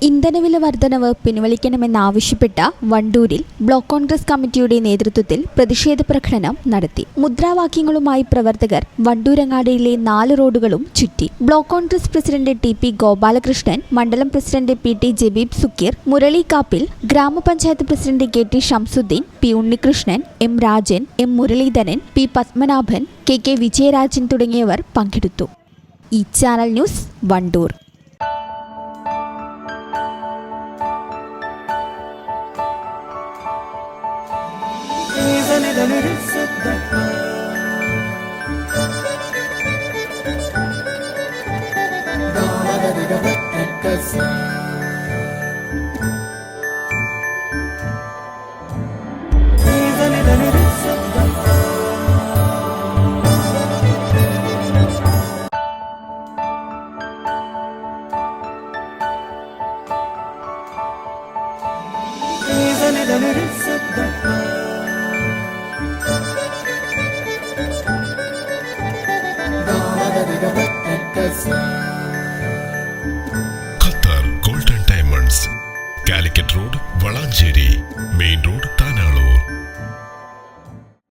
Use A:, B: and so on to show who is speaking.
A: ഇന്ധനവില വർധനവ് പിൻവലിക്കണമെന്നാവശ്യപ്പെട്ട വണ്ടൂരിൽ ബ്ലോക്ക് കോൺഗ്രസ് കമ്മിറ്റിയുടെ നേതൃത്വത്തിൽ പ്രതിഷേധ പ്രകടനം നടത്തി. മുദ്രാവാക്യങ്ങളുമായി പ്രവർത്തകർ വണ്ടൂരങ്ങാടിയിലെ 4 റോഡുകളും ചുറ്റി. Block congress president T P. Gopalakrishnan, മണ്ഡലം president P T. Jabeeb Sukkeer, Murali Kappil, grama panchayat president K T. Shamsuddin, P. Unnikrishnan, M. Rajan, M. Muraleedharan, P. Padmanabhan, K. Vijayarajan തുടങ്ങിയവർ പങ്കെടുത്തു. ഈ channel news, Wandoor.
B: Qatar golden diamonds, Calicut road, Valanchery main road, Tanalur.